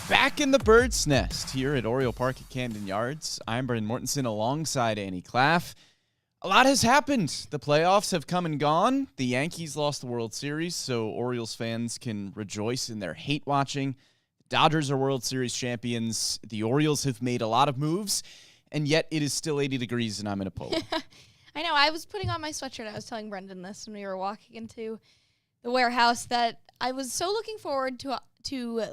Back in the bird's nest here at Oriole Park at Camden Yards. I'm Brendan Mortensen alongside Annie Klaff. A lot has happened. The playoffs have come and gone. The Yankees lost the World Series, so Orioles fans can rejoice in their hate watching. The Dodgers are World Series champions. The Orioles have made a lot of moves, and yet it is still 80 degrees and I'm in a polo. I know. I was putting on my sweatshirt. I was telling Brendan this when we were walking into the warehouse that I was so looking forward to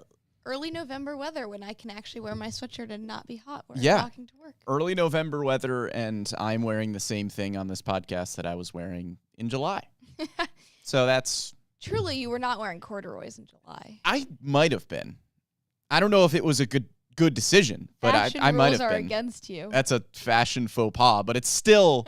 early November weather when I can actually wear my sweatshirt and not be hot when I'm walking to work. Early November weather, and I'm wearing the same thing on this podcast that I was wearing in July. So that's... Truly, you were not wearing corduroys in July. I might have been. I don't know if it was a good decision, but I might have been. Fashion rules are against you. That's a fashion faux pas, but it's still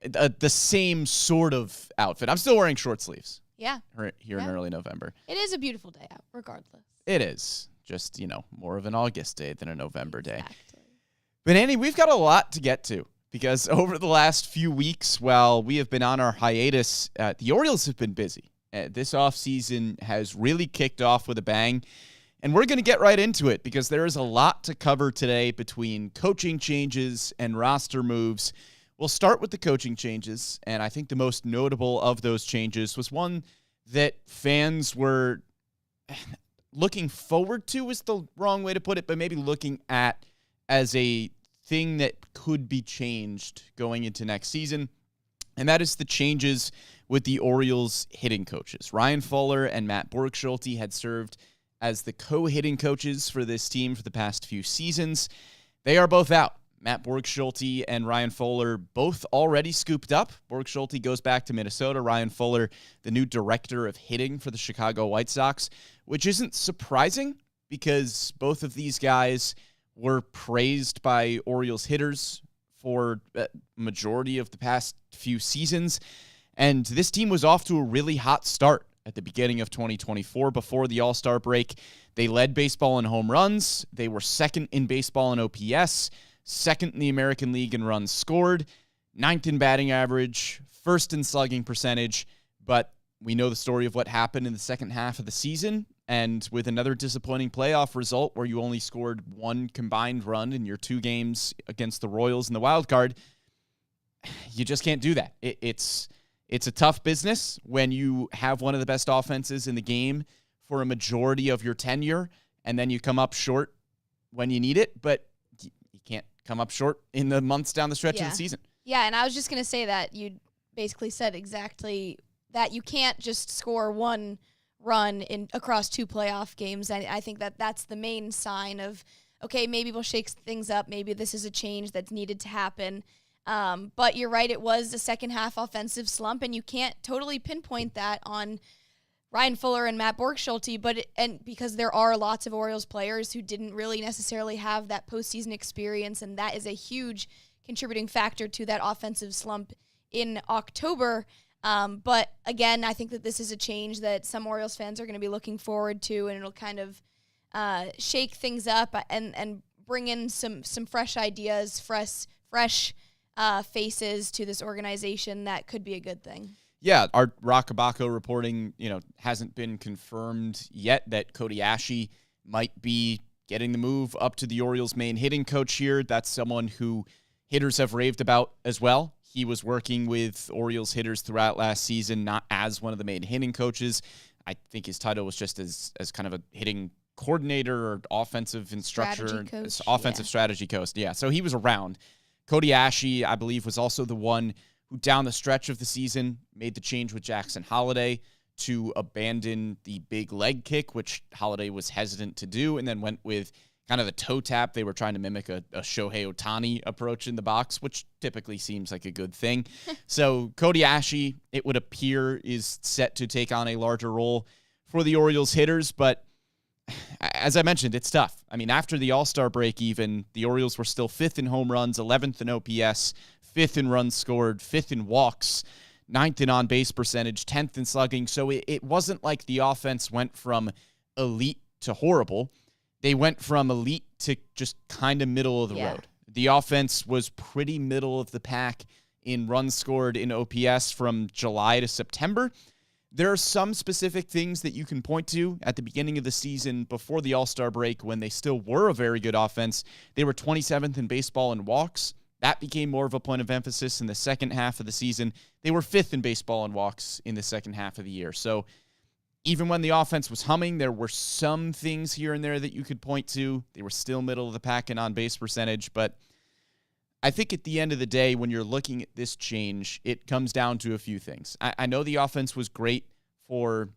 the same sort of outfit. I'm still wearing short sleeves. Yeah. Here in early November. It is a beautiful day out, regardless. It is. Just, more of an August day than a November day. Exactly. But Annie, we've got a lot to get to because over the last few weeks, while we have been on our hiatus, the Orioles have been busy. This offseason has really kicked off with a bang, and we're going to get right into it because there is a lot to cover today between coaching changes and roster moves. We'll start with the coaching changes, and I think the most notable of those changes was one that fans were looking forward to is the wrong way to put it, but maybe looking at as a thing that could be changed going into next season, and that is the changes with the Orioles hitting coaches. Ryan Fuller and Matt Borgschulte had served as the co-hitting coaches for this team for the past few seasons. They are both out. Matt Borgschulte and Ryan Fuller both already scooped up. Borgschulte goes back to Minnesota. Ryan Fuller, the new director of hitting for the Chicago White Sox, which isn't surprising because both of these guys were praised by Orioles hitters for a majority of the past few seasons. And this team was off to a really hot start at the beginning of 2024 before the All-Star break. They led baseball in home runs. They were second in baseball in OPS, second in the American League in runs scored, ninth in batting average, first in slugging percentage. But we know the story of what happened in the second half of the season. And with another disappointing playoff result where you only scored one combined run in your two games against the Royals in the wild card, you just can't do that. It's a tough business when you have one of the best offenses in the game for a majority of your tenure, and then you come up short when you need it, but you can't come up short in the months down the stretch of the season. Yeah, and I was just going to say that you basically said exactly that. You can't just score one run across two playoff games. I think that's the main sign of, okay, maybe we'll shake things up. Maybe this is a change that's needed to happen. But you're right, it was a second half offensive slump, and you can't totally pinpoint that on Ryan Fuller and Matt Borgschulte, because there are lots of Orioles players who didn't really necessarily have that postseason experience, and that is a huge contributing factor to that offensive slump in October. But again, I think that this is a change that some Orioles fans are going to be looking forward to, and it'll kind of shake things up and bring in some fresh ideas, fresh faces to this organization. That could be a good thing. Yeah, our Rockabacco reporting, hasn't been confirmed yet that Cody Asche might be getting the move up to the Orioles' main hitting coach here. That's someone who hitters have raved about as well. He was working with Orioles hitters throughout last season, not as one of the main hitting coaches. I think his title was just as kind of a hitting coordinator or offensive instructor, strategy coach. Yeah, so he was around. Cody Asche, I believe, was also the one who down the stretch of the season made the change with Jackson Holliday to abandon the big leg kick, which Holliday was hesitant to do, and then went with kind of the toe tap. They were trying to mimic a Shohei Ohtani approach in the box, which typically seems like a good thing. So Cody Asche, it would appear, is set to take on a larger role for the Orioles hitters, but as I mentioned, it's tough. I mean, after the All-Star break even, the Orioles were still 5th in home runs, 11th in OPS, 5th in runs scored, 5th in walks, 9th in on-base percentage, 10th in slugging. So it wasn't like the offense went from elite to horrible. They went from elite to just kind of middle of the road. The offense was pretty middle of the pack in runs scored in OPS from July to September. There are some specific things that you can point to at the beginning of the season before the All-Star break when they still were a very good offense. They were 27th in baseball in walks. That became more of a point of emphasis in the second half of the season. They were 5th in baseball in walks in the second half of the year. So even when the offense was humming, there were some things here and there that you could point to. They were still middle of the pack in on-base percentage, but I think at the end of the day, when you're looking at this change, it comes down to a few things. I know the offense was great for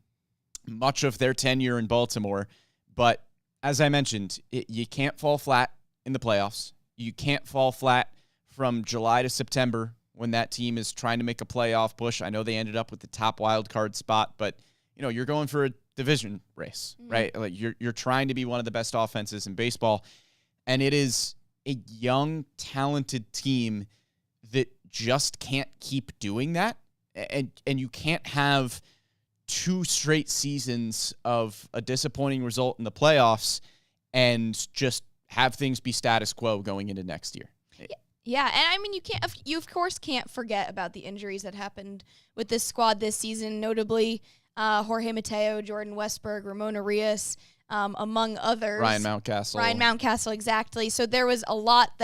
much of their tenure in Baltimore, but as I mentioned, you can't fall flat in the playoffs. You can't fall flat from July to September when that team is trying to make a playoff push. I know they ended up with the top wild card spot, but you're going for a division race, right? Like you're trying to be one of the best offenses in baseball, and it is a young, talented team that just can't keep doing that. And you can't have 2 straight seasons of a disappointing result in the playoffs and just have things be status quo going into next year. Yeah, and I mean, you of course can't forget about the injuries that happened with this squad this season, notably Jorge Mateo, Jordan Westberg, Ramon Arias, among others. Ryan Mountcastle, exactly. So there was a lot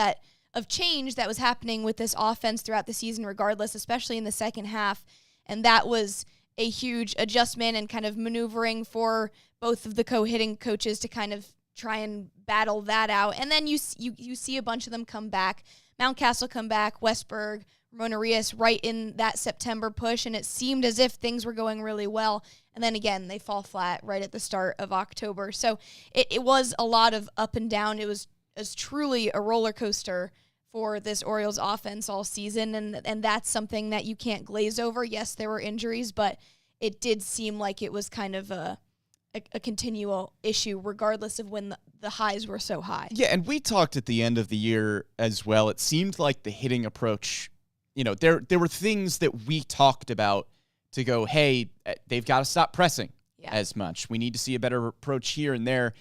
of change that was happening with this offense throughout the season regardless, especially in the second half. And that was a huge adjustment and kind of maneuvering for both of the co-hitting coaches to kind of try and battle that out. And then you see a bunch of them come back. Mountcastle come back, Westberg, Ramon Arias right in that September push, and it seemed as if things were going really well. And then again, they fall flat right at the start of October. So it was a lot of up and down. It was truly a roller coaster for this Orioles offense all season, and that's something that you can't glaze over. Yes, there were injuries, but it did seem like it was kind of a continual issue regardless of when the highs were so high. Yeah, and we talked at the end of the year as well. It seemed like the hitting approach, there were things that we talked about to go, hey, they've got to stop pressing as much. We need to see a better approach here and there.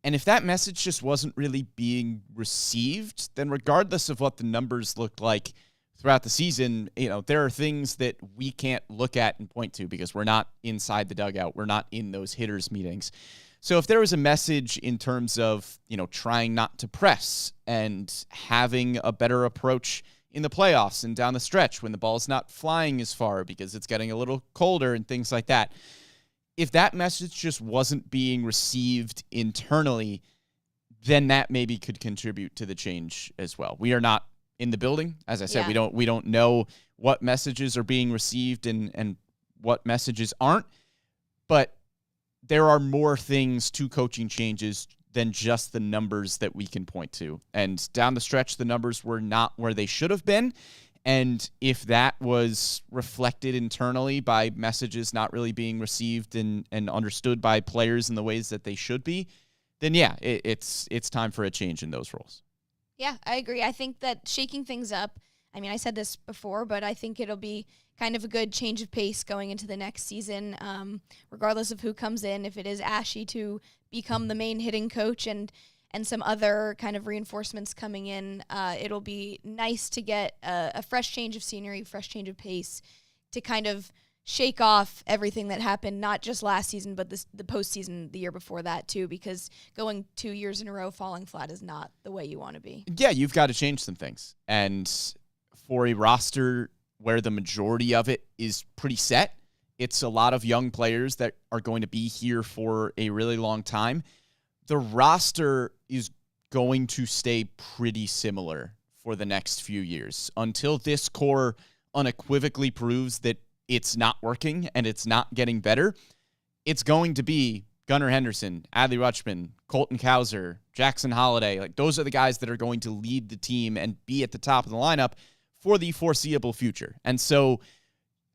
And if that message just wasn't really being received, then regardless of what the numbers looked like throughout the season, there are things that we can't look at and point to because we're not inside the dugout. We're not in those hitters' meetings. So if there was a message in terms of, trying not to press and having a better approach in the playoffs and down the stretch when the ball's not flying as far because it's getting a little colder and things like that, if that message just wasn't being received internally, then that maybe could contribute to the change as well. We are not in the building. As I said, we don't know what messages are being received and what messages aren't, but there are more things to coaching changes than just the numbers that we can point to. And down the stretch, the numbers were not where they should have been. And if that was reflected internally by messages not really being received and understood by players in the ways that they should be, then it's time for a change in those roles. Yeah, I agree. I think that shaking things up, I mean, I said this before, but I think it'll be kind of a good change of pace going into the next season, regardless of who comes in. If it is Ashy to become the main hitting coach and some other kind of reinforcements coming in, it'll be nice to get a fresh change of scenery, fresh change of pace to kind of shake off everything that happened, not just last season, but the postseason the year before that too, because going 2 years in a row falling flat is not the way you want to be. Yeah, you've got to change some things. And for a roster where the majority of it is pretty set, it's a lot of young players that are going to be here for a really long time. The roster is going to stay pretty similar for the next few years until this core unequivocally proves that it's not working and it's not getting better. It's going to be Gunnar Henderson, Adley Rutschman, Colton Cowser, Jackson Holliday. Like, those are the guys that are going to lead the team and be at the top of the lineup for the foreseeable future. And so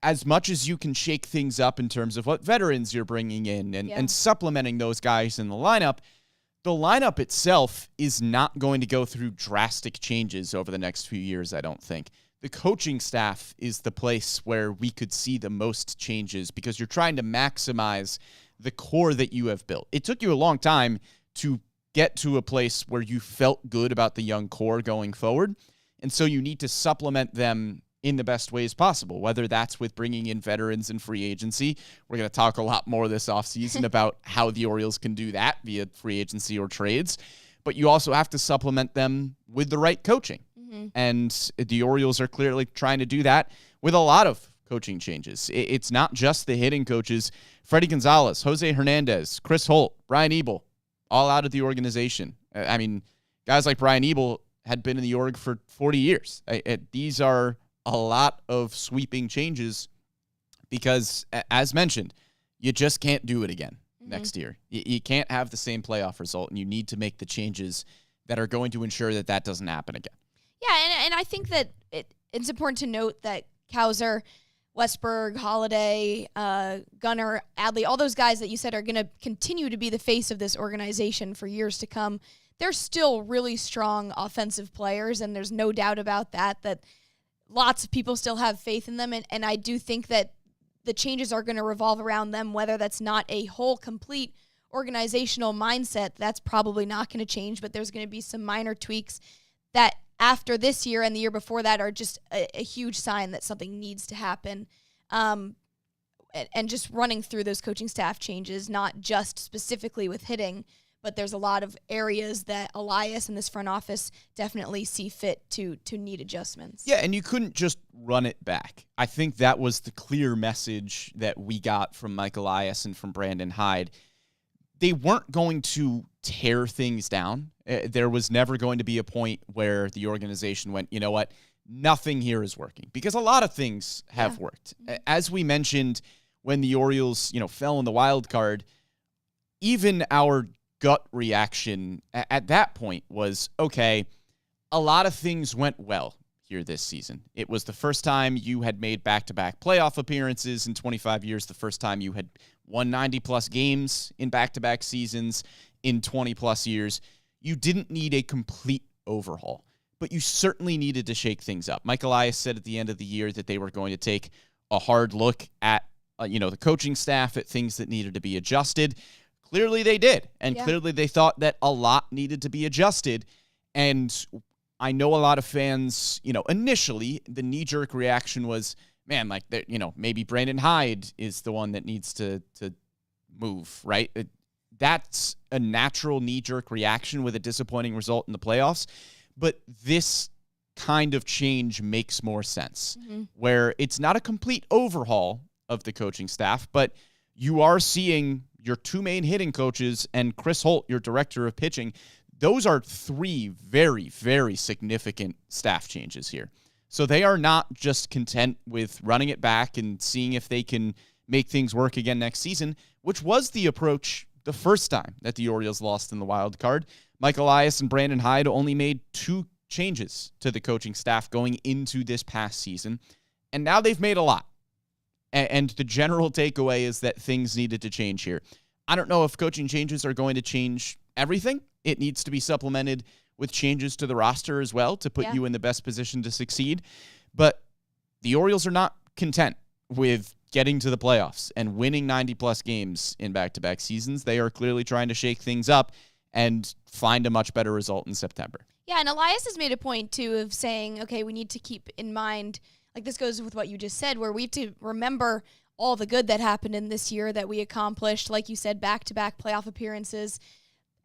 as much as you can shake things up in terms of what veterans you're bringing in and supplementing those guys in the lineup itself is not going to go through drastic changes over the next few years, I don't think. The coaching staff is the place where we could see the most changes because you're trying to maximize the core that you have built. It took you a long time to get to a place where you felt good about the young core going forward. And so you need to supplement them in the best ways possible, whether that's with bringing in veterans and free agency. We're going to talk a lot more this offseason about how the Orioles can do that via free agency or trades. But you also have to supplement them with the right coaching. And the Orioles are clearly trying to do that with a lot of coaching changes. It's not just the hitting coaches. Freddie Gonzalez, Jose Hernandez, Chris Holt, Brian Ebel, all out of the organization. I mean, guys like Brian Ebel had been in the org for 40 years. These are a lot of sweeping changes because, as mentioned, you just can't do it again next year. You can't have the same playoff result, and you need to make the changes that are going to ensure that that doesn't happen again. Yeah, and I think that it's important to note that Cowser, Westberg, Holiday, Gunnar, Adley, all those guys that you said are going to continue to be the face of this organization for years to come, they're still really strong offensive players, and there's no doubt about that lots of people still have faith in them, and I do think that the changes are going to revolve around them, whether that's not a whole, complete organizational mindset. That's probably not going to change, but there's going to be some minor tweaks that after this year and the year before that are just a huge sign that something needs to happen. And just running through those coaching staff changes, not just specifically with hitting, but there's a lot of areas that Elias and this front office definitely see fit to need adjustments. Yeah, and you couldn't just run it back. I think that was the clear message that we got from Mike Elias and from Brandon Hyde. They weren't going to tear things down. There was never going to be a point where the organization went, you know what, nothing here is working. Because a lot of things have worked. As we mentioned, when the Orioles, fell in the wild card, even our gut reaction at that point was, okay, a lot of things went well here this season. It was the first time you had made back-to-back playoff appearances in 25 years, the first time you had won 90-plus games in back-to-back seasons in 20-plus years. You didn't need a complete overhaul, but you certainly needed to shake things up. Mike Elias said at the end of the year that they were going to take a hard look at the coaching staff, at things that needed to be adjusted. Clearly they did, and clearly they thought that a lot needed to be adjusted. And I know a lot of fans, initially the knee-jerk reaction was, man, maybe Brandon Hyde is the one that needs to move, right? That's a natural knee-jerk reaction with a disappointing result in the playoffs. But this kind of change makes more sense, where it's not a complete overhaul of the coaching staff, but you are seeing your two main hitting coaches and Chris Holt, your director of pitching. Those are three very, very significant staff changes here. So they are not just content with running it back and seeing if they can make things work again next season, which was the approach the first time that the Orioles lost in the wild card. Mike Elias and Brandon Hyde only made 2 changes to the coaching staff going into this past season, and now they've made a lot. And the general takeaway is that things needed to change here. I don't know if coaching changes are going to change everything. It needs to be supplemented with changes to the roster as well to put you in the best position to succeed. But the Orioles are not content with getting to the playoffs and winning 90-plus games in back-to-back seasons. They are clearly trying to shake things up and find a much better result in September. Yeah, and Elias has made a point, too, of saying, okay, we need to keep in mind, like this goes with what you just said, where we have to remember all the good that happened in this year that we accomplished, like you said, back-to-back playoff appearances,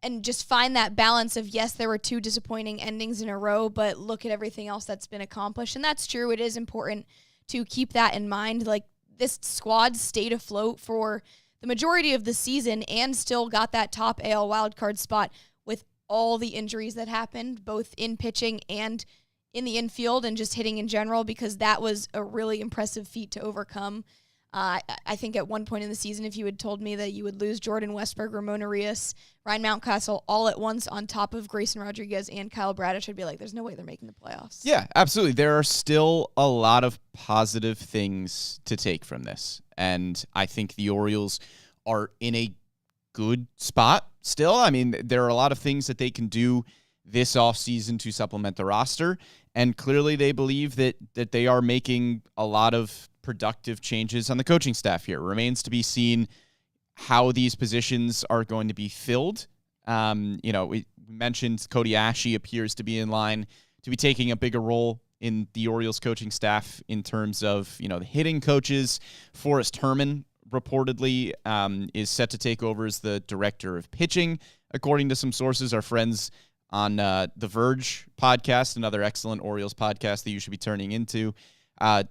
and just find that balance of, yes, there were 2 disappointing endings in a row, but look at everything else that's been accomplished. And that's true. It is important to keep that in mind. Like, this squad stayed afloat for the majority of the season and still got that top AL wildcard spot with all the injuries that happened, both in pitching and in the infield and just hitting in general, because that was a really impressive feat to overcome. I think at one point in the season, if you had told me that you would lose Jordan Westberg, Ramon Arias, Ryan Mountcastle all at once on top of Grayson Rodriguez and Kyle Bradish, I'd be like, there's no way they're making the playoffs. Yeah, absolutely. There are still a lot of positive things to take from this. And I think the Orioles are in a good spot still. I mean, there are a lot of things that they can do this offseason to supplement the roster. And clearly they believe that they are making a lot of productive changes on the coaching staff here. It remains to be seen how these positions are going to be filled. We mentioned Cody Ashe appears to be in line to be taking a bigger role in the Orioles coaching staff in terms of, the hitting coaches. Forrest Herman reportedly is set to take over as the director of pitching, according to some sources. Our friends on The Verge podcast, another excellent Orioles podcast that you should be turning into,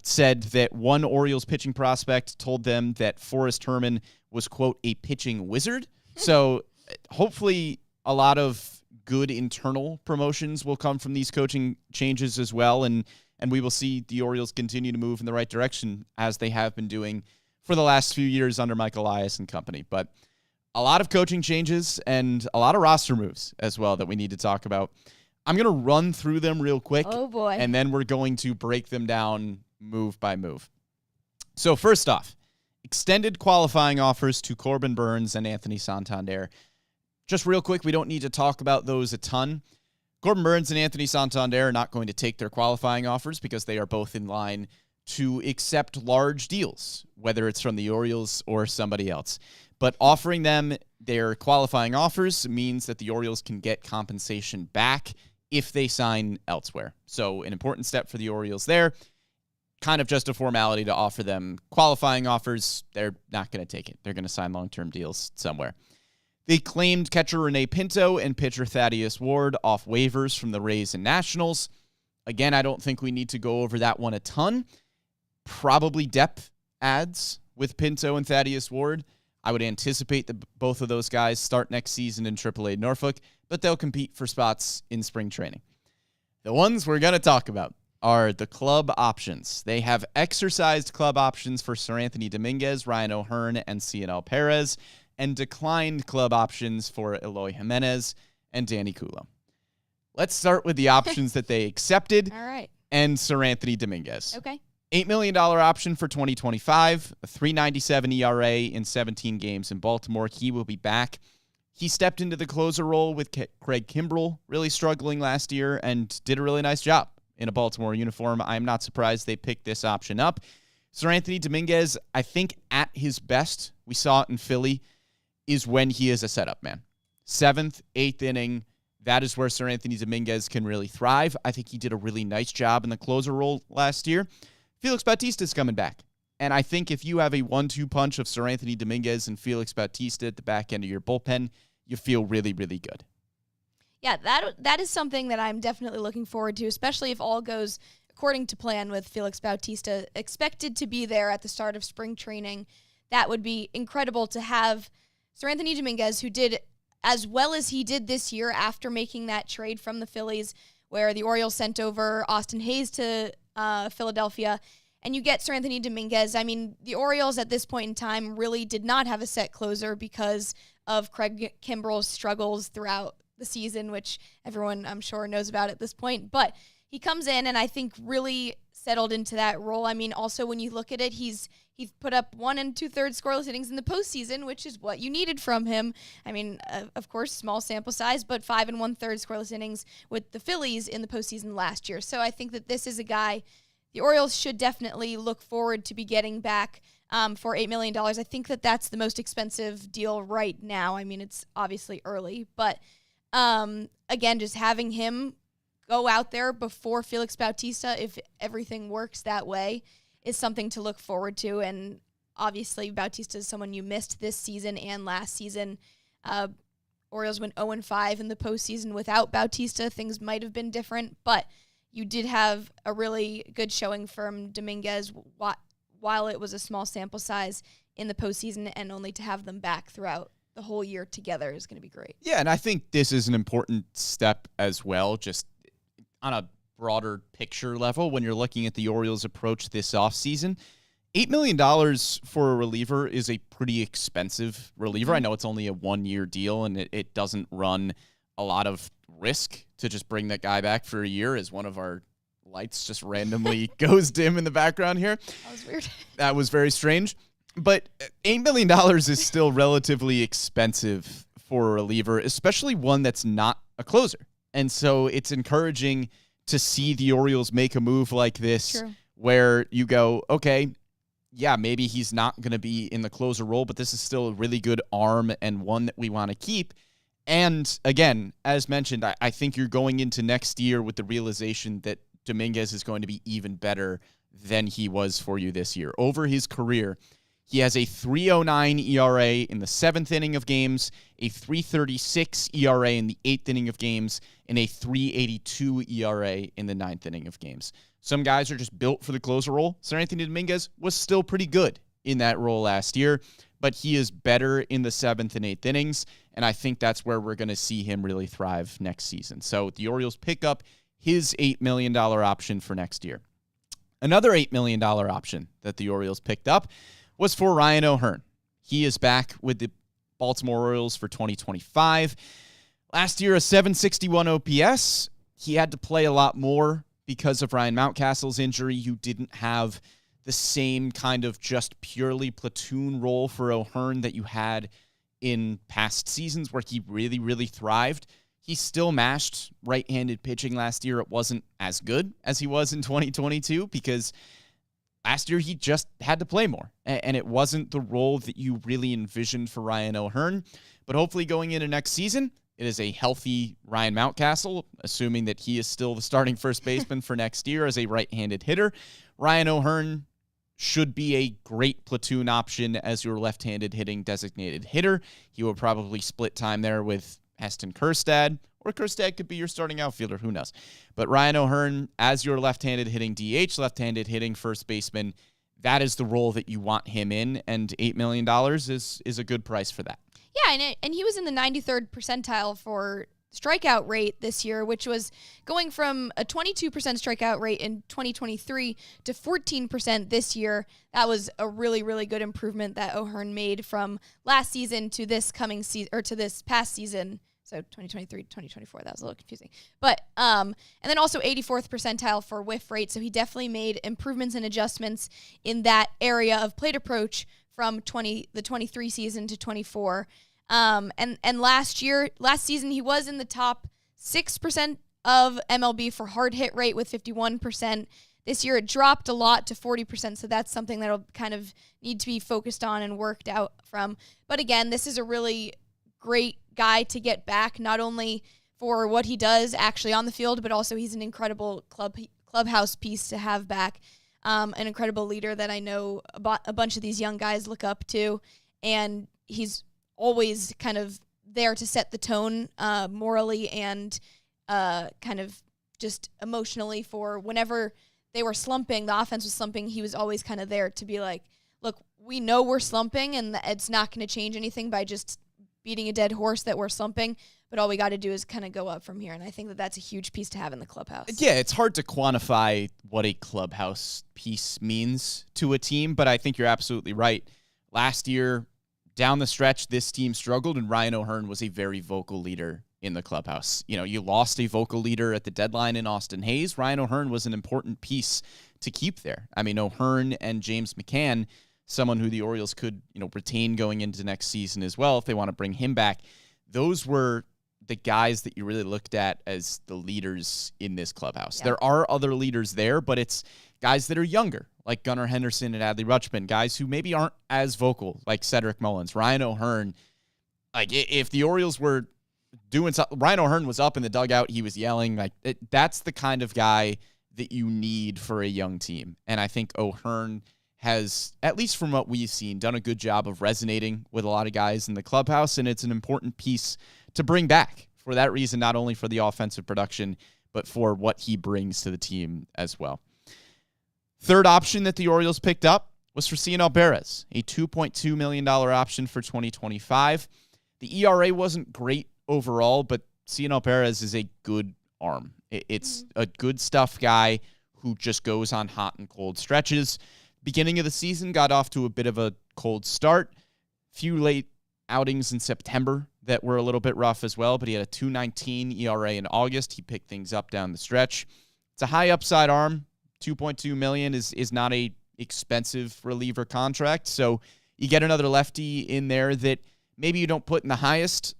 said that one Orioles pitching prospect told them that Forrest Herman was, quote, a pitching wizard. So hopefully a lot of good internal promotions will come from these coaching changes as well, and we will see the Orioles continue to move in the right direction as they have been doing for the last few years under Mike Elias and company. But a lot of coaching changes and a lot of roster moves as well that we need to talk about. I'm going to run through them real quick. Oh, boy. And then we're going to break them down move by move. So first off, extended qualifying offers to Corbin Burnes and Anthony Santander. Just real quick, we don't need to talk about those a ton. Corbin Burnes and Anthony Santander are not going to take their qualifying offers because they are both in line to accept large deals, whether it's from the Orioles or somebody else. But offering them their qualifying offers means that the Orioles can get compensation back if they sign elsewhere. So an important step for the Orioles there. Kind of just a formality to offer them qualifying offers. They're not going to take it. They're going to sign long-term deals somewhere. They claimed catcher Rene Pinto and pitcher Thaddeus Ward off waivers from the Rays and Nationals. Again, I don't think we need to go over that one a ton. Probably depth adds with Pinto and Thaddeus Ward. I would anticipate that both of those guys start next season in AAA Norfolk, but they'll compete for spots in spring training. The ones we're going to talk about are the club options. They have exercised club options for Sir Anthony Dominguez, Ryan O'Hearn, and Cionel Perez, and declined club options for Eloy Jimenez and Danny Coulomb. Let's start with the options that they accepted. All right. And Sir Anthony Dominguez. Okay. $8 million option for 2025, a 3.97 ERA in 17 games in Baltimore. He will be back. He stepped into the closer role with Craig Kimbrell, really struggling last year, and did a really nice job in a Baltimore uniform. I'm not surprised they picked this option up. Sir Anthony Dominguez, I think at his best, we saw it in Philly, is when he is a setup man. 7th, 8th inning, that is where Sir Anthony Dominguez can really thrive. I think he did a really nice job in the closer role last year. Felix Bautista's coming back. And I think if you have a 1-2 punch of Sir Anthony Dominguez and Felix Bautista at the back end of your bullpen, you feel really, really good. Yeah, that is something that I'm definitely looking forward to, especially if all goes according to plan with Felix Bautista expected to be there at the start of spring training. That would be incredible to have Sir Anthony Dominguez, who did as well as he did this year after making that trade from the Phillies, where the Orioles sent over Austin Hayes to Philadelphia, and you get Sir Anthony Dominguez. I mean, the Orioles at this point in time really did not have a set closer because of Craig Kimbrell's struggles throughout the season, which everyone, I'm sure, knows about at this point. But he comes in and I think really settled into that role. I mean, also when you look at it, he's put up 1 2/3 scoreless innings in the postseason, which is what you needed from him. I mean, of course, small sample size, but 5 1/3 scoreless innings with the Phillies in the postseason last year. So I think that this is a guy the Orioles should definitely look forward to be getting back for $8 million. I think that that's the most expensive deal right now. I mean, it's obviously early, but again, just having him go out there before Felix Bautista, if everything works that way, is something to look forward to. And obviously, Bautista is someone you missed this season and last season. Orioles went 0-5 in the postseason without Bautista. Things might have been different, but you did have a really good showing from Dominguez while it was a small sample size in the postseason, and only to have them back throughout the whole year together is going to be great. Yeah, and I think this is an important step as well, just on a broader picture level when you're looking at the Orioles' approach this offseason. $8 million for a reliever is a pretty expensive reliever. I know it's only a 1-year deal, and it doesn't run a lot of risk to just bring that guy back for a year, as one of our lights just randomly goes dim in the background here. That was weird. That was very strange. But $8 million is still relatively expensive for a reliever, especially one that's not a closer. And so it's encouraging to see the Orioles make a move like this. True. Where you go, okay, yeah, maybe he's not going to be in the closer role, but this is still a really good arm and one that we want to keep. And again, as mentioned, I think you're going into next year with the realization that Dominguez is going to be even better than he was for you this year. Over his career, he has a 3.09 ERA in the 7th inning of games, a 3.36 ERA in the 8th inning of games, and a 3.82 ERA in the 9th inning of games. Some guys are just built for the closer role. Sir Anthony Dominguez was still pretty good in that role last year, but he is better in the 7th and 8th innings, and I think that's where we're going to see him really thrive next season. So the Orioles pick up his $8 million option for next year. Another $8 million option that the Orioles picked up was for Ryan O'Hearn. He is back with the Baltimore Orioles for 2025. Last year, a 761 OPS. He had to play a lot more because of Ryan Mountcastle's injury. You didn't have the same kind of just purely platoon role for O'Hearn that you had in past seasons where he really, really thrived. He still mashed right-handed pitching last year. It wasn't as good as he was in 2022 because last year he just had to play more, and it wasn't the role that you really envisioned for Ryan O'Hearn. But hopefully going into next season, it is a healthy Ryan Mountcastle, assuming that he is still the starting first baseman for next year as a right-handed hitter. Ryan O'Hearn should be a great platoon option as your left-handed hitting designated hitter. He will probably split time there with Heston Kjerstad, or Kjerstad could be your starting outfielder, who knows. But Ryan O'Hearn as your left-handed hitting DH, left-handed hitting first baseman, that is the role that you want him in, and $8 million is a good price for that. Yeah, and he was in the 93rd percentile for strikeout rate this year, which was going from a 22% strikeout rate in 2023 to 14% this year. That was a really, really good improvement that O'Hearn made from last season to this coming season, or to this past season. So 2023, 2024, that was a little confusing. But, and then also 84th percentile for whiff rate. So he definitely made improvements and adjustments in that area of plate approach from the 23 season to 24. And last season, he was in the top 6% of MLB for hard hit rate with 51%. This year, it dropped a lot to 40%, so that's something that'll kind of need to be focused on and worked out from. But again, this is a really great guy to get back, not only for what he does actually on the field, but also he's an incredible clubhouse piece to have back, an incredible leader that I know a bunch of these young guys look up to, and he's always kind of there to set the tone morally and kind of just emotionally for whenever they were slumping, the offense was slumping, he was always kind of there to be like, look, we know we're slumping and it's not going to change anything by just beating a dead horse that we're slumping, but all we got to do is kind of go up from here. And I think that that's a huge piece to have in the clubhouse. Yeah, it's hard to quantify what a clubhouse piece means to a team, but I think you're absolutely right. Last year, down the stretch, this team struggled, and Ryan O'Hearn was a very vocal leader in the clubhouse. You know, you lost a vocal leader at the deadline in Austin Hayes. Ryan O'Hearn was an important piece to keep there. I mean, O'Hearn and James McCann, someone who the Orioles could, retain going into next season as well if they want to bring him back. Those were the guys that you really looked at as the leaders in this clubhouse. Yeah. There are other leaders there, but it's guys that are younger, like Gunnar Henderson and Adley Rutschman, guys who maybe aren't as vocal, like Cedric Mullins. Ryan O'Hearn, like if the Orioles were doing something, Ryan O'Hearn was up in the dugout, he was yelling. That's the kind of guy that you need for a young team. And I think O'Hearn has, at least from what we've seen, done a good job of resonating with a lot of guys in the clubhouse, and it's an important piece to bring back for that reason, not only for the offensive production, but for what he brings to the team as well. Third option that the Orioles picked up was for Cian Alvarez, a $2.2 million option for 2025. The ERA wasn't great overall, but Cian Alvarez is a good arm. It's a good stuff guy who just goes on hot and cold stretches. Beginning of the season got off to a bit of a cold start. Few late outings in September that were a little bit rough as well, but he had a 2.19 ERA in August. He picked things up down the stretch. It's a high upside arm. $2.2 million is not a expensive reliever contract, so you get another lefty in there that maybe you don't put in the highest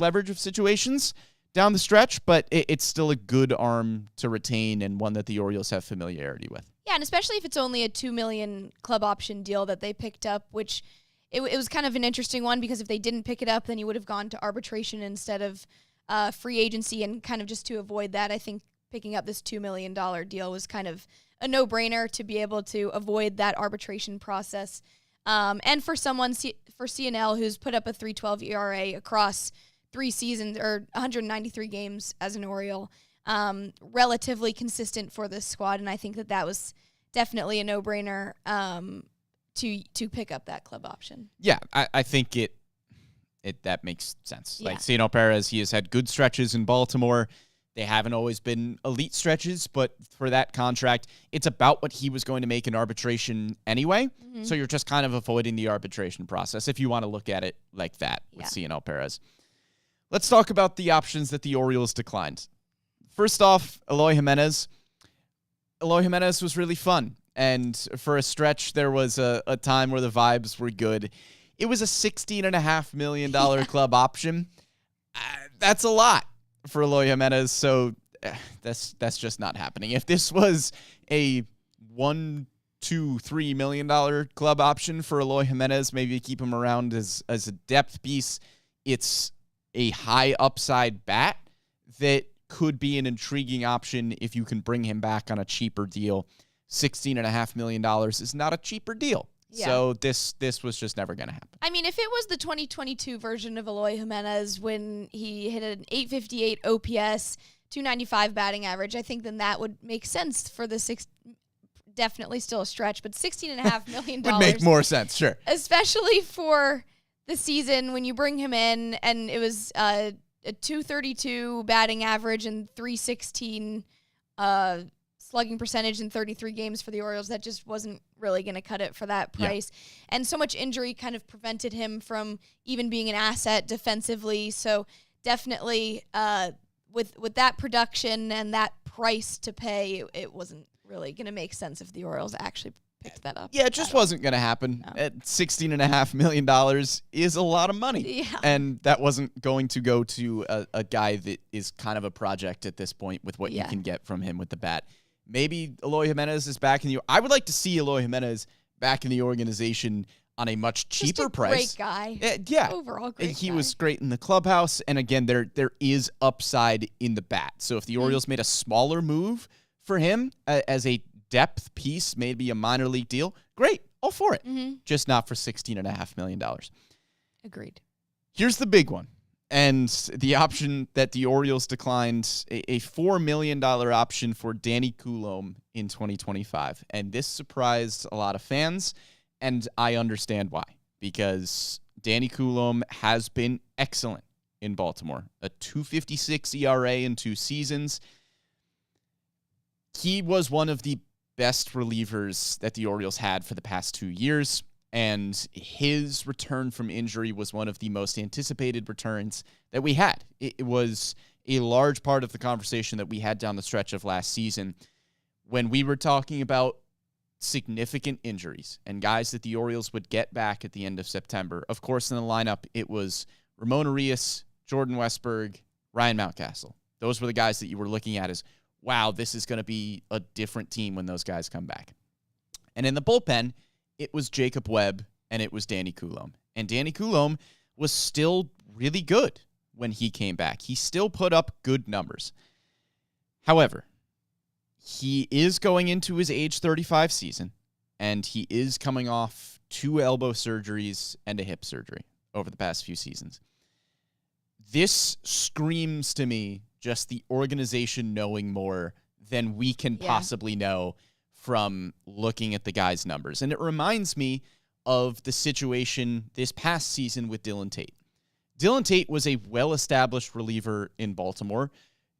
leverage of situations down the stretch, but it's still a good arm to retain and one that the Orioles have familiarity with. Yeah, and especially if it's only a $2 million club option deal that they picked up, which it was kind of an interesting one because if they didn't pick it up, then he would have gone to arbitration instead of free agency, and kind of just to avoid that, I think picking up this $2 million deal was kind of a no-brainer to be able to avoid that arbitration process. And for for CNL, who's put up a 3.12 ERA across 3 seasons or 193 games as an Oriole, relatively consistent for this squad, and I think that was definitely a no-brainer to pick up that club option. Yeah, I think that makes sense. Yeah. Like CNL Perez, he has had good stretches in Baltimore. They haven't always been elite stretches, but for that contract, it's about what he was going to make in arbitration anyway. Mm-hmm. So you're just kind of avoiding the arbitration process if you want to look at it like that with CNL Perez. Let's talk about the options that the Orioles declined. First off, Eloy Jimenez. Eloy Jimenez was really fun. And for a stretch, there was a time where the vibes were good. It was a $16.5 million club option. That's a lot for Eloy Jimenez, so that's just not happening. If this was a $1, $2, $3 million club option for Eloy Jimenez, maybe keep him around as a depth piece, it's a high upside bat that could be an intriguing option if you can bring him back on a cheaper deal. $16.5 million is not a cheaper deal. Yeah. So this was just never going to happen. I mean, if it was the 2022 version of Eloy Jimenez when he hit an 858 OPS, 295 batting average, I think then that would make sense for the definitely still a stretch, but $16.5 million would make more sense, sure. Especially for the season when you bring him in, and it was a 232 batting average and 316 slugging percentage in 33 games for the Orioles. That just wasn't really going to cut it for that price. Yeah. And so much injury kind of prevented him from even being an asset defensively. So definitely with that production and that price to pay, it wasn't really going to make sense if the Orioles actually picked that up. Yeah, it just wasn't going to happen. No. At $16.5 million is a lot of money. Yeah. And that wasn't going to go to a guy that is kind of a project at this point with what you can get from him with the bat. Maybe Eloy Jimenez is back in the... I would like to see Eloy Jimenez back in the organization on a much cheaper price. Great guy. Yeah. Overall great He guy. was great in the clubhouse. And again, there is upside in the bat. So if the Orioles made a smaller move for him as a depth piece, maybe a minor league deal, great. All for it. Mm-hmm. Just not for $16.5 million. Agreed. Here's the big one. And the option that the Orioles declined, a $4 million option for Danny Coulombe in 2025. And this surprised a lot of fans, and I understand why. Because Danny Coulombe has been excellent in Baltimore. A 2.56 ERA in 2 seasons. He was one of the best relievers that the Orioles had for the past 2 years. And his return from injury was one of the most anticipated returns that we had. It was a large part of the conversation that we had down the stretch of last season when we were talking about significant injuries and guys that the Orioles would get back at the end of September. Of course, in the lineup, it was Ramon Urias, Jordan Westberg, Ryan Mountcastle. Those were the guys that you were looking at as, wow, this is going to be a different team when those guys come back. And in the bullpen, it was Jacob Webb, and it was Danny Coulombe. And Danny Coulombe was still really good when he came back. He still put up good numbers. However, he is going into his age 35 season, and he is coming off 2 elbow surgeries and a hip surgery over the past few seasons. This screams to me just the organization knowing more than we can possibly know from looking at the guy's numbers. And it reminds me of the situation this past season with Dylan Tate. Dylan Tate was a well-established reliever in Baltimore.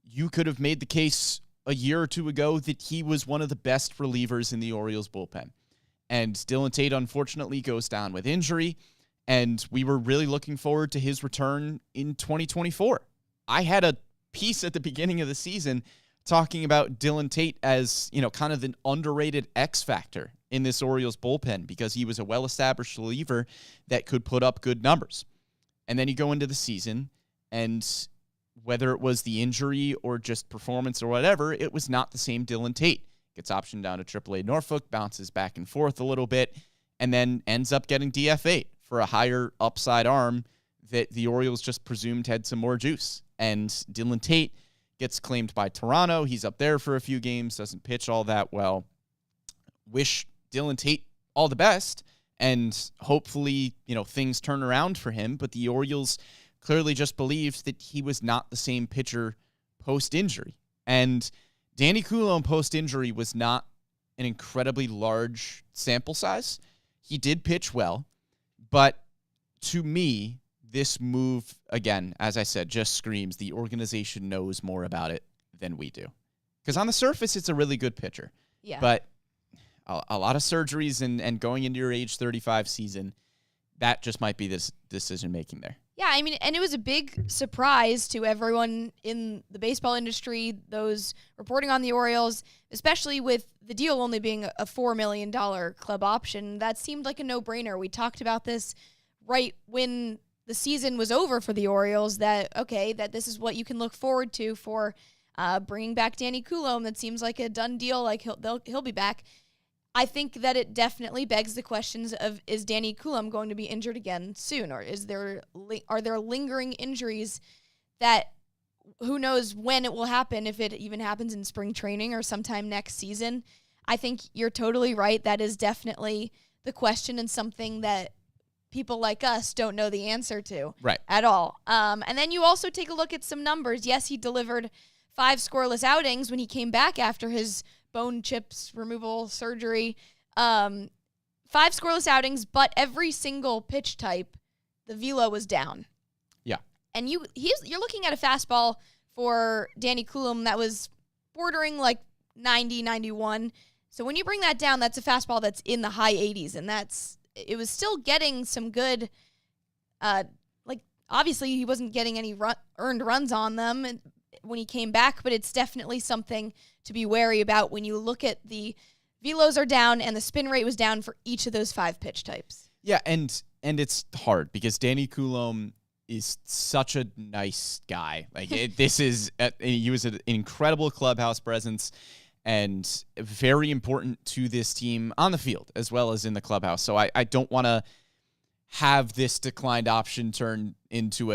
You could have made the case a year or two ago that he was one of the best relievers in the Orioles bullpen. And Dylan Tate, unfortunately, goes down with injury, and we were really looking forward to his return in 2024. I had a piece at the beginning of the season talking about Dylan Tate as, kind of an underrated X factor in this Orioles bullpen because he was a well-established reliever that could put up good numbers. And then you go into the season, and whether it was the injury or just performance or whatever, it was not the same Dylan Tate. Gets optioned down to AAA Norfolk, bounces back and forth a little bit, and then ends up getting DFA'd for a higher upside arm that the Orioles just presumed had some more juice. And Dylan Tate gets claimed by Toronto. He's up there for a few games, doesn't pitch all that well. Wish Dylan Tate all the best, and hopefully, things turn around for him. But the Orioles clearly just believed that he was not the same pitcher post-injury. And Danny Coulombe post-injury was not an incredibly large sample size. He did pitch well, but to me, this move, again, as I said, just screams the organization knows more about it than we do. Because on the surface, it's a really good pitcher. Yeah. But a lot of surgeries and going into your age 35 season, that just might be this decision-making there. Yeah, I mean, and it was a big surprise to everyone in the baseball industry, those reporting on the Orioles, especially with the deal only being a $4 million club option. That seemed like a no-brainer. We talked about this right when the season was over for the Orioles, that this is what you can look forward to for bringing back Danny Coulombe. That seems like a done deal, like he'll be back. I think that it definitely begs the questions of, is Danny Coulombe going to be injured again soon? Or are there lingering injuries that who knows when it will happen, if it even happens in spring training or sometime next season? I think you're totally right. That is definitely the question, and something that people like us don't know the answer to at all. And then you also take a look at some numbers. Yes, he delivered 5 scoreless outings when he came back after his bone chips removal surgery. 5 scoreless outings, but every single pitch type, the velo was down. Yeah. And you're looking at a fastball for Danny Coulombe that was bordering like 90, 91. So when you bring that down, that's a fastball that's in the high 80s, and it was still getting some good, obviously he wasn't getting any earned runs on them when he came back, but it's definitely something to be wary about when you look at the velos are down and the spin rate was down for each of those 5 pitch types. Yeah, and it's hard because Danny Coulombe is such a nice guy. Like he was an incredible clubhouse presence and very important to this team on the field as well as in the clubhouse. So I don't want to have this declined option turn into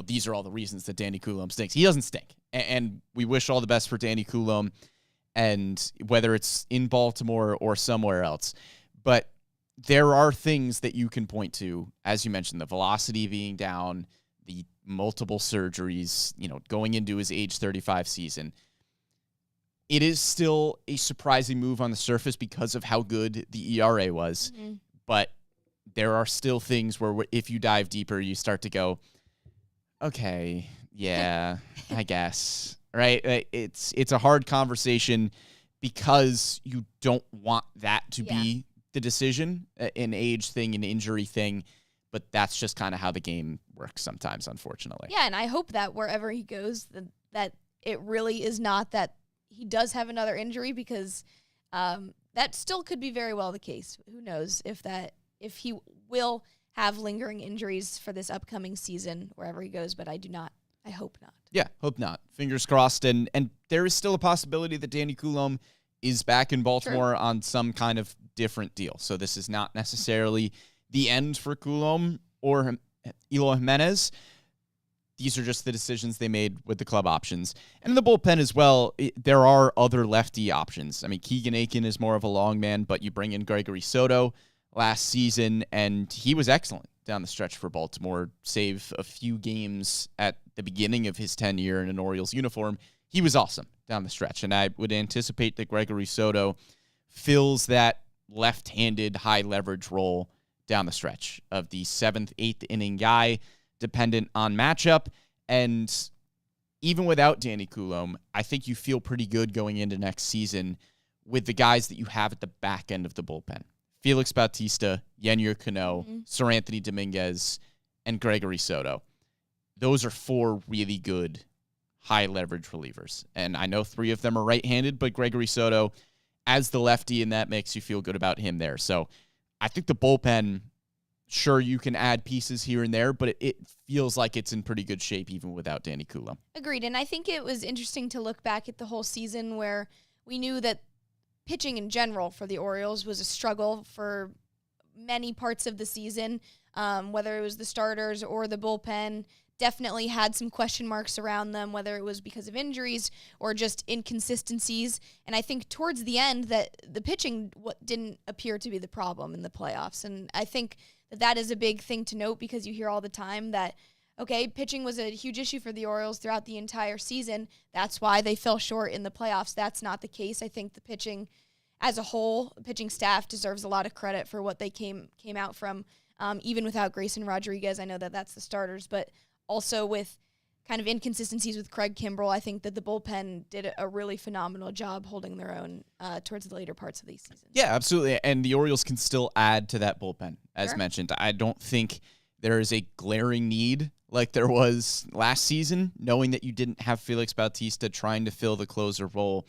these are all the reasons that Danny Coulombe stinks. He doesn't stink. And we wish all the best for Danny Coulombe, and whether it's in Baltimore or somewhere else. But there are things that you can point to, as you mentioned, the velocity being down, the multiple surgeries, going into his age 35 season. It is still a surprising move on the surface because of how good the ERA was. Mm-hmm. But there are still things where if you dive deeper, you start to go, okay, yeah, I guess, right? It's a hard conversation because you don't want that to be the decision, an age thing, an injury thing, but that's just kind of how the game works sometimes, unfortunately. Yeah, and I hope that wherever he goes, that it really is not that he does have another injury, because that still could be very well the case. Who knows if he will have lingering injuries for this upcoming season wherever he goes, but I hope not. Yeah, hope not. Fingers crossed. And there is still a possibility that Danny Coulombe is back in Baltimore on some kind of different deal. So this is not necessarily the end for Coulombe or Eloy Jimenez. These are just the decisions they made with the club options. And in the bullpen as well, there are other lefty options. I mean, Keegan Aiken is more of a long man, but you bring in Gregory Soto last season, and he was excellent down the stretch for Baltimore, save a few games at the beginning of his tenure in an Orioles uniform. He was awesome down the stretch, and I would anticipate that Gregory Soto fills that left-handed high-leverage role down the stretch of the 7th, 8th inning guy, dependent on matchup. And even without Danny Coulombe, I think you feel pretty good going into next season with the guys that you have at the back end of the bullpen. Felix Bautista, Yennier Cano, Sir Anthony Dominguez, and Gregory Soto. Those are 4 really good high-leverage relievers. And I know 3 of them are right-handed, but Gregory Soto, as the lefty in that mix, you feel good about him there. So I think the bullpen, sure, you can add pieces here and there, but it feels like it's in pretty good shape even without Danny Coulombe. Agreed, and I think it was interesting to look back at the whole season where we knew that pitching in general for the Orioles was a struggle for many parts of the season, whether it was the starters or the bullpen. definitely had some question marks around them, whether it was because of injuries or just inconsistencies. And I think towards the end that the pitching didn't appear to be the problem in the playoffs. And I think that is a big thing to note, because you hear all the time that, okay, pitching was a huge issue for the Orioles throughout the entire season. That's why they fell short in the playoffs. That's not the case. I think the pitching as a whole, the pitching staff deserves a lot of credit for what they came out from, even without Grayson Rodriguez. I know that that's the starters, but also with kind of inconsistencies with Craig Kimbrell, I think that the bullpen did a really phenomenal job holding their own towards the later parts of the season. Yeah, absolutely. And the Orioles can still add to that bullpen, as mentioned. I don't think there is a glaring need like there was last season, knowing that you didn't have Felix Bautista trying to fill the closer role.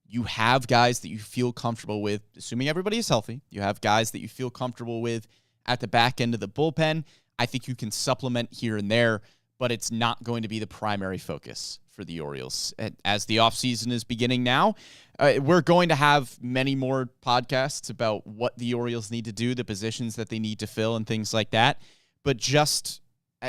You have guys that you feel comfortable with, assuming everybody is healthy. You have guys that you feel comfortable with at the back end of the bullpen. I think you can supplement here and there, but it's not going to be the primary focus for the Orioles. As the offseason is beginning now, we're going to have many more podcasts about what the Orioles need to do, the positions that they need to fill, and things like that. But just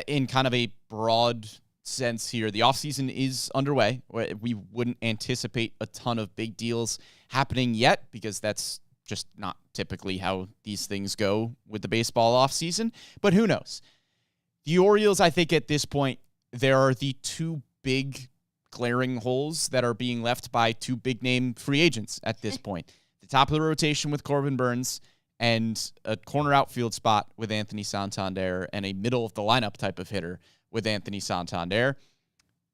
in kind of a broad sense here, the offseason is underway. We wouldn't anticipate a ton of big deals happening yet, because that's just not typically how these things go with the baseball offseason. But who knows? The Orioles, I think at this point, there are the two big glaring holes that are being left by two big-name free agents at this point. The top of the rotation with Corbin Burnes, and a corner outfield spot with Anthony Santander, and a middle-of-the-lineup type of hitter with Anthony Santander.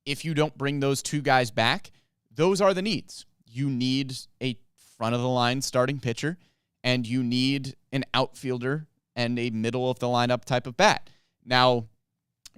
If you don't bring those two guys back, those are the needs. You need a front-of-the-line starting pitcher, and you need an outfielder and a middle-of-the-lineup type of bat. Now,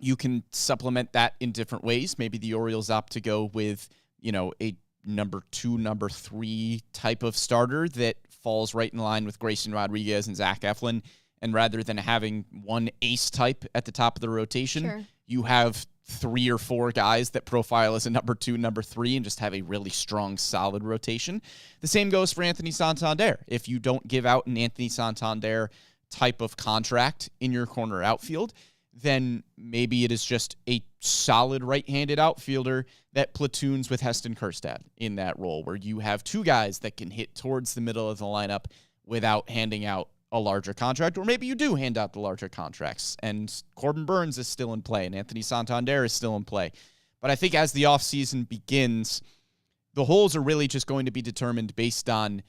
you can supplement that in different ways. Maybe the Orioles opt to go with, a number 2, number 3 type of starter that falls right in line with Grayson Rodriguez and Zach Eflin. And rather than having one ace type at the top of the rotation, you have 3 or 4 guys that profile as a number 2, number 3, and just have a really strong, solid rotation. The same goes for Anthony Santander. If you don't give out an Anthony Santander type of contract in your corner outfield, then maybe it is just a solid right-handed outfielder that platoons with Heston Kjerstad in that role, where you have 2 guys that can hit towards the middle of the lineup without handing out a larger contract. Or maybe you do hand out the larger contracts, and Corbin Burnes is still in play, and Anthony Santander is still in play. But I think as the offseason begins, the holes are really just going to be determined based on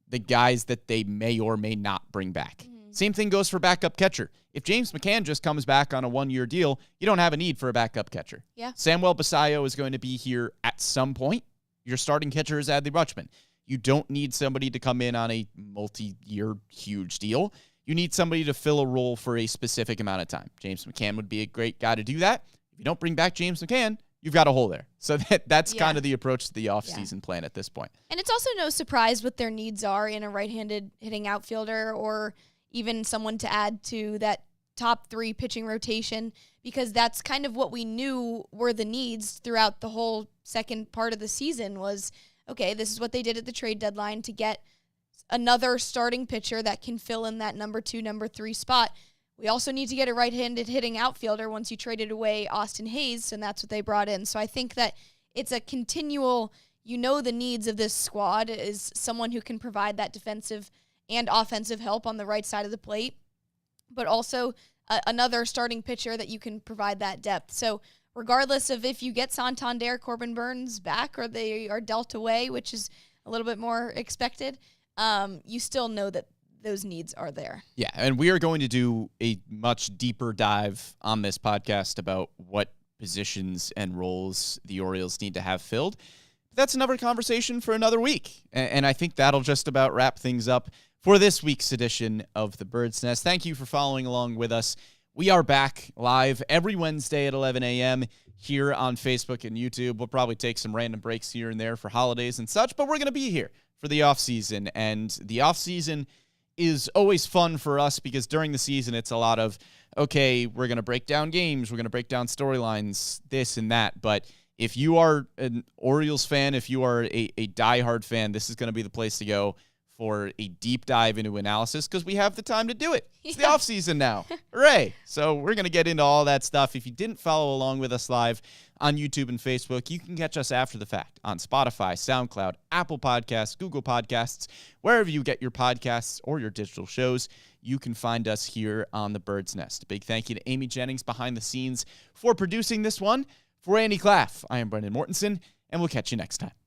the guys that they may or may not bring back. Same thing goes for backup catcher. If James McCann just comes back on a 1-year deal, you don't have a need for a backup catcher. Yeah. Samuel Basallo is going to be here at some point. Your starting catcher is Adley Rutschman. You don't need somebody to come in on a multi-year huge deal. You need somebody to fill a role for a specific amount of time. James McCann would be a great guy to do that. If you don't bring back James McCann, you've got a hole there. So that's kind of the approach to the offseason plan at this point. And it's also no surprise what their needs are in a right-handed hitting outfielder, or even someone to add to that top 3 pitching rotation, because that's kind of what we knew were the needs throughout the whole second part of the season was, okay, this is what they did at the trade deadline to get another starting pitcher that can fill in that number 2, number 3 spot. We also need to get a right-handed hitting outfielder once you traded away Austin Hayes, and that's what they brought in. So I think that it's a continual, the needs of this squad is someone who can provide that defensive and offensive help on the right side of the plate, but also another starting pitcher that you can provide that depth. So regardless of if you get Santander, Corbin Burnes back, or they are dealt away, which is a little bit more expected, you still know that those needs are there. Yeah, and we are going to do a much deeper dive on this podcast about what positions and roles the Orioles need to have filled. That's another conversation for another week, and I think that'll just about wrap things up for this week's edition of The Bird's Nest. Thank you for following along with us. We are back live every Wednesday at 11 a.m. here on Facebook and YouTube. We'll probably take some random breaks here and there for holidays and such, but we're going to be here for the offseason. And the offseason is always fun for us because during the season, it's a lot of, okay, we're going to break down games, we're going to break down storylines, this and that. But if you are an Orioles fan, if you are a diehard fan, this is going to be the place to go. for a deep dive into analysis because we have the time to do it. It's the offseason now. Hooray. So we're going to get into all that stuff. If you didn't follow along with us live on YouTube and Facebook, you can catch us after the fact on Spotify, SoundCloud, Apple Podcasts, Google Podcasts, wherever you get your podcasts or your digital shows. You can find us here on the Bird's Nest. A big thank you to Amy Jennings behind the scenes for producing this one. For Annie Klaff, I am Brendan Mortensen, and we'll catch you next time.